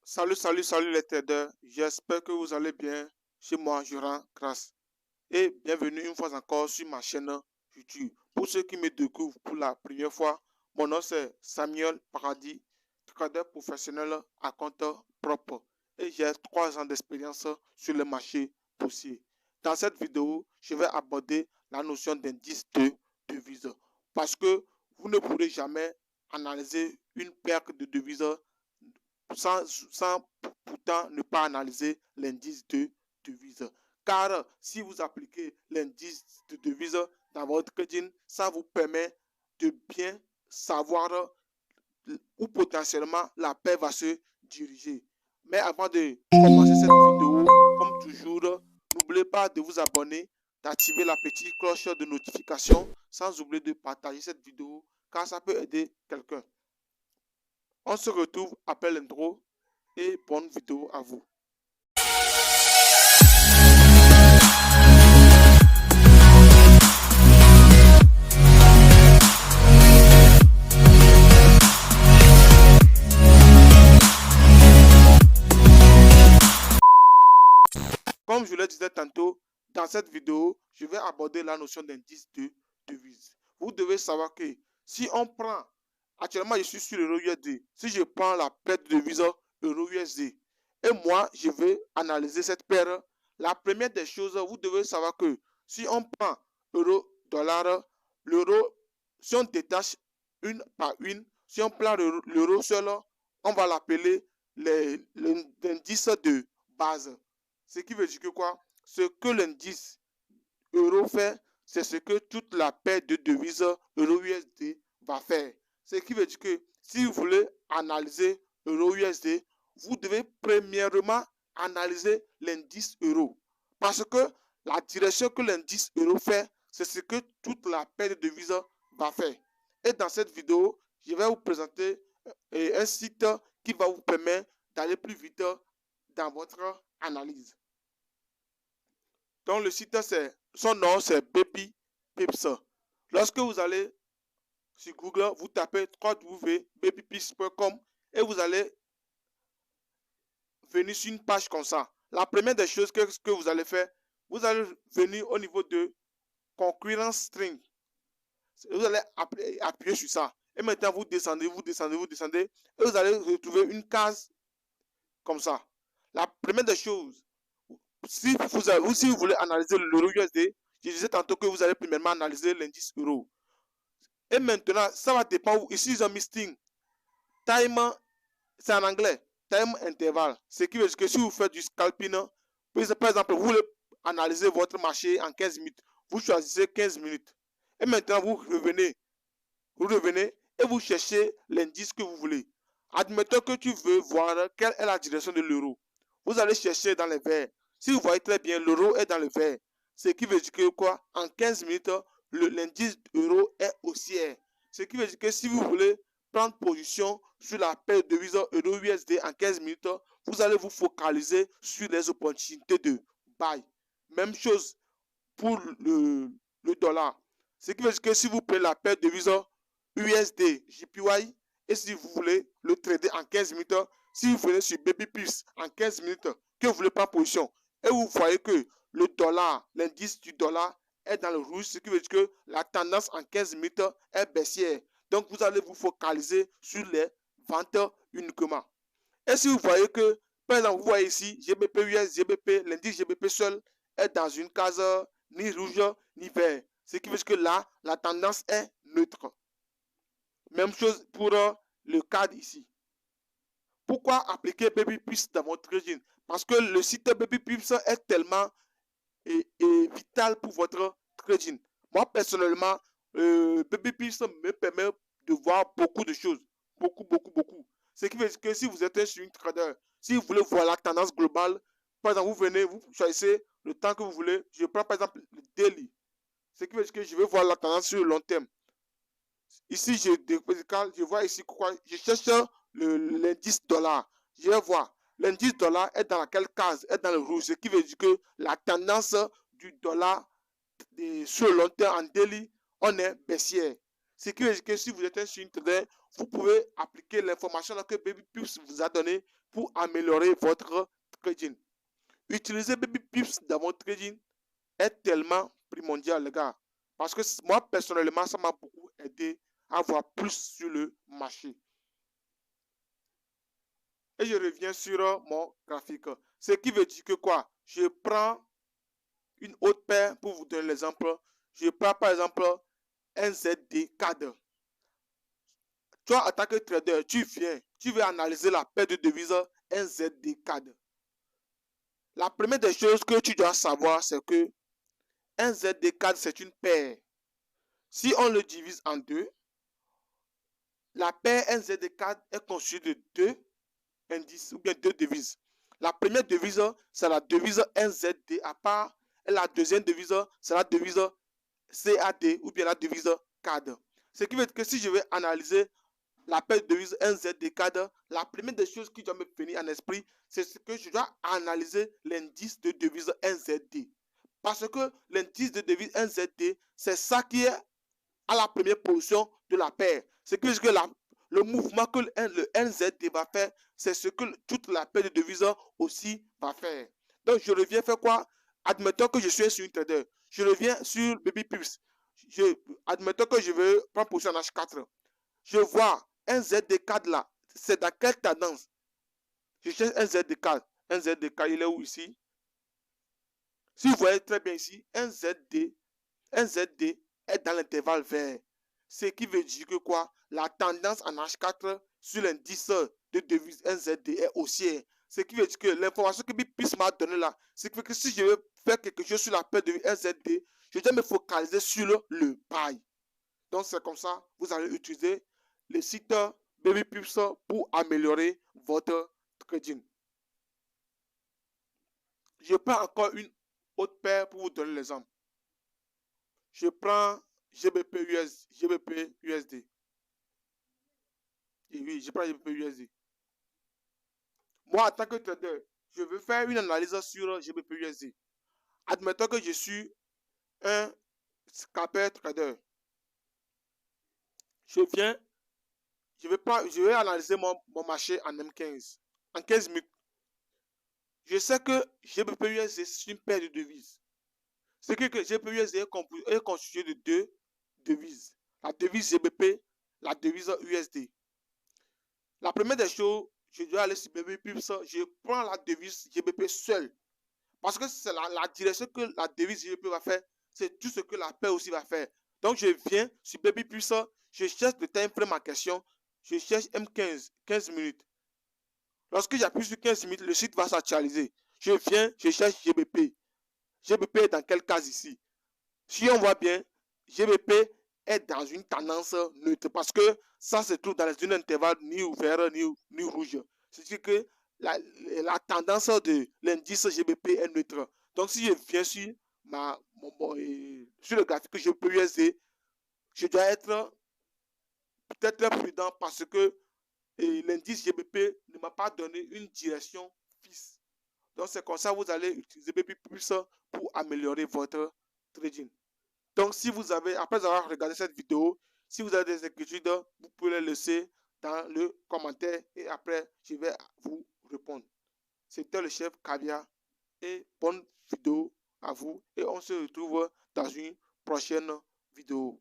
Salut les traders. J'espère que vous allez bien. Chez moi, je rends grâce. Et bienvenue une fois encore sur ma chaîne YouTube. Pour ceux qui me découvrent pour la première fois, mon nom c'est Samuel Paradis, trader professionnel à compte propre. Et j'ai 3 ans d'expérience sur le marché boursier. Dans cette vidéo, je vais aborder la notion d'indice de devise. Parce que vous ne pourrez jamais analyser une perte de devise sans pourtant ne pas analyser l'indice de devise. Car si vous appliquez l'indice de devise dans votre trading, ça vous permet de bien savoir où potentiellement la paix va se diriger. Mais avant de commencer cette vidéo, comme toujours, n'oubliez pas de vous abonner, d'activer la petite cloche de notification, sans oublier de partager cette vidéo, car ça peut aider quelqu'un. On se retrouve après l'intro et bonne vidéo à vous. Comme je le disais tantôt, dans cette vidéo, je vais aborder la notion d'indice de devise. Vous devez savoir que si on prend, actuellement je suis sur l'euro USD, si je prends la paire de devise euro USD et moi je vais analyser cette paire, la première des choses, vous devez savoir que si on prend euro dollar, l'euro, si on détache une par une, si on prend l'euro seul, on va l'appeler l'indice de base. Ce qui veut dire que quoi? Ce que l'indice euro fait, c'est ce que toute la paire de devises euro-USD va faire. Ce qui veut dire que si vous voulez analyser euro-USD, vous devez premièrement analyser l'indice euro. Parce que la direction que l'indice euro fait, c'est ce que toute la paire de devises va faire. Et dans cette vidéo, je vais vous présenter un site qui va vous permettre d'aller plus vite dans votre analyse. Donc le site, son nom c'est Baby Pips. Lorsque vous allez sur Google, vous tapez www.babypips.com et vous allez venir sur une page comme ça. La première des choses que vous allez faire, vous allez venir au niveau de concurrence string. Vous allez appuyer sur ça. Et maintenant vous descendez, et vous allez retrouver une case comme ça. La première des choses, si vous voulez analyser l'euro USD, je disais tantôt que vous allez premièrement analyser l'indice euro. Et maintenant, ça va dépendre. Ici, ils ont mis Sting. Time, c'est en anglais. Time interval. Ce qui veut dire que si vous faites du scalping, par exemple, vous voulez analyser votre marché en 15 minutes. Vous choisissez 15 minutes. Et maintenant, vous revenez et vous cherchez l'indice que vous voulez. Admettons que tu veux voir quelle est la direction de l'euro. Vous allez chercher dans les verts. Si vous voyez très bien, l'euro est dans le vert. Ce qui veut dire que quoi? En 15 minutes, l'indice euro est haussier. Ce qui veut dire que si vous voulez prendre position sur la paire de devise euro-USD en 15 minutes, vous allez vous focaliser sur les opportunités de buy. Même chose pour le dollar. Ce qui veut dire que si vous prenez la paire de devise USD JPY et si vous voulez le trader en 15 minutes, si vous venez sur Baby Pips en 15 minutes, que vous voulez prendre position, et vous voyez que le dollar, l'indice du dollar est dans le rouge, ce qui veut dire que la tendance en 15 minutes est baissière. Donc, vous allez vous focaliser sur les ventes uniquement. Et si vous voyez que, par exemple, vous voyez ici, GBP US, GBP, l'indice GBP seul est dans une case ni rouge ni vert. Ce qui veut dire que là, la tendance est neutre. Même chose pour le cadre ici. Pourquoi appliquer Baby Pips dans votre trading? Parce que le site Baby Pips est tellement vital pour votre trading. Moi, personnellement, Baby Pips me permet de voir beaucoup de choses. Beaucoup. Ce qui veut dire que si vous êtes un swing trader, si vous voulez voir la tendance globale, par exemple, vous venez, vous choisissez le temps que vous voulez. Je prends par exemple le daily. Ce qui veut dire que je vais voir la tendance sur le long terme. Ici, je vois ici quoi? Je cherche l'indice dollar. Je vais voir. L'indice dollar est dans laquelle case? Est dans le rouge. Ce qui veut dire que la tendance du dollar sur le long terme en daily, on est baissière. Ce qui veut dire que si vous êtes un swing trader, vous pouvez appliquer l'information que Baby Pips vous a donné pour améliorer votre trading. Utiliser Baby Pips dans votre trading est tellement primordial, les gars. Parce que moi, personnellement, ça m'a beaucoup aidé à voir plus sur le marché. Et je reviens sur mon graphique. Ce qui veut dire que quoi? Je prends une autre paire pour vous donner l'exemple. Je prends par exemple NZD cadre. Toi, en tant que trader, tu veux analyser la paire de devises NZD cadre. La première des choses que tu dois savoir, c'est que NZD4, c'est une paire. Si on le divise en deux, la paire NZD4 est constituée de deux indices ou bien deux devises. La première devise, c'est la devise NZD à part, et la deuxième devise, c'est la devise CAD ou bien la devise CAD. Ce qui veut dire que si je vais analyser la paire de devises NZD CAD, la première des choses qui doit me venir en esprit, c'est que je dois analyser l'indice de devise NZD. Parce que l'indice de devise NZD, c'est ça qui est à la première position de la paire. C'est que le mouvement que le NZD va faire, c'est ce que toute la paire de devises aussi va faire. Donc, je reviens faire quoi? Admettons que je suis sur une trader. Je reviens sur Baby Pips. Admettons que je veux prendre position en H4. Je vois un ZD4 là. C'est dans quelle tendance? Je cherche un ZD4. Un ZD4, il est où ici? Si vous voyez très bien ici, un ZD est dans l'intervalle vert. Ce qui veut dire que quoi? La tendance en H4 sur l'indice de devise NZD est haussière. Ce qui veut dire que l'information que BIPIS m'a donnée là, c'est que si je veux faire quelque chose sur la paire de NZD, je dois me focaliser sur le buy. Donc c'est comme ça, vous allez utiliser le site BabyPips pour améliorer votre trading. Je prends encore une autre paire pour vous donner l'exemple. Je prends GBP USD. Et oui, je prends GBP USD. Moi, en tant que trader, je veux faire une analyse sur GBP USD. Admettons que je suis un scalper trader. Je vais analyser mon marché en M15. En 15 minutes. Je sais que GBP USD, c'est une paire de devises. Ce que GBP USD est constitué de deux devises. La devise GBP, la devise USD. La première des choses, je dois aller sur BabyPips, je prends la devise GBP seule. Parce que c'est la direction que la devise GBP va faire, c'est tout ce que la paire aussi va faire. Donc je viens sur BabyPips, je cherche le time frame en question, je cherche M15, 15 minutes. Lorsque j'appuie sur 15 minutes, le site va s'actualiser. Je viens, je cherche GBP. GBP est dans quelle case ici? Si on voit bien, GBP est dans une tendance neutre parce que ça se trouve dans une intervalle ni vert ni rouge. C'est-à-dire que la tendance de l'indice GBP est neutre. Donc si je viens sur, sur le graphique GBP USD, je dois être peut-être prudent parce que l'indice GBP ne m'a pas donné une direction fixe. Donc c'est comme ça que vous allez utiliser BB Plus pour améliorer votre trading. Donc si vous avez, après avoir regardé cette vidéo, si vous avez des inquiétudes, vous pouvez les laisser dans le commentaire et après je vais vous répondre. C'était le chef Caviar et bonne vidéo à vous et on se retrouve dans une prochaine vidéo.